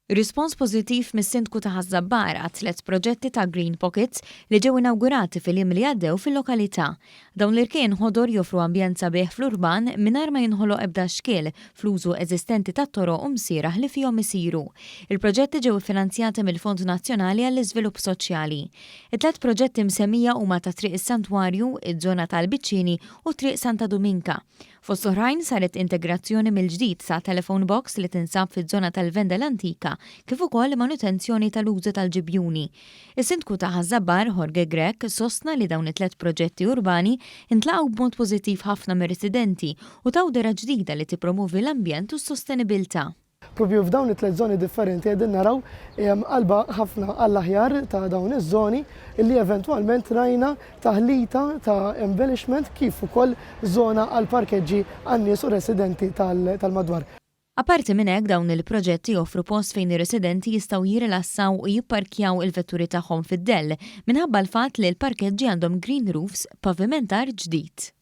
Rispons pożittiv mis-Sindku ta' Ħażabbar għat 3 proġetti ta' Green Pockets li ġew inawgurati fil-jiem li għaddew fil-lokalità. Dawn l-irkien ħodor joffru ambjent sabiħ fl-urban mingħajr ma jinħoloq ebda xkiel fl-użu eżistenti tat-toroq u msieraħ li fihom isiru. Il-proġetti ġew iffinanzjati mill-Fond Nazzjonali għall-Iżvilupp Soċjali. It-3 proġetti msemmija huma ta' Triq is-Santwarju, iż-żona tal-Biċċini u Triq Santa Dominka. Fost oħrajn saret integrazzjoni mill-ġdid sa' telephone box li tinsab fiż-żona tal-Venda l-Antika kif ukoll manutenzjoni tal-użu tal-ġibjuni. Is-Sindku ta' Ħażabbar Jorge Grek sostna li dawn it-3 proġetti urbani intlaqgħu b'mod pożittiv ħafna mir-residenti u taw dera ġdida li tippromovi l-ambjent u s-sostenibilità. Propju f'dawn it-3 żoni differenti qegħdin naraw qalba ħafna għall-aħjar ta' dawn iż-żoni illi eventwalment rajna taħlita ta' embellishment kif ukoll żona għal parkeġġi għan-nies u residenti tal-madwar. Aparti minn hekk dawn il-proġetti joffru post fejn ir-residenti jistgħu jirrilassaw u jipparkjaw il-vetturi tagħhom fid-dell minħabba l-fatt li l-parkeġġi għandhom green roofs pavimentar ġdid.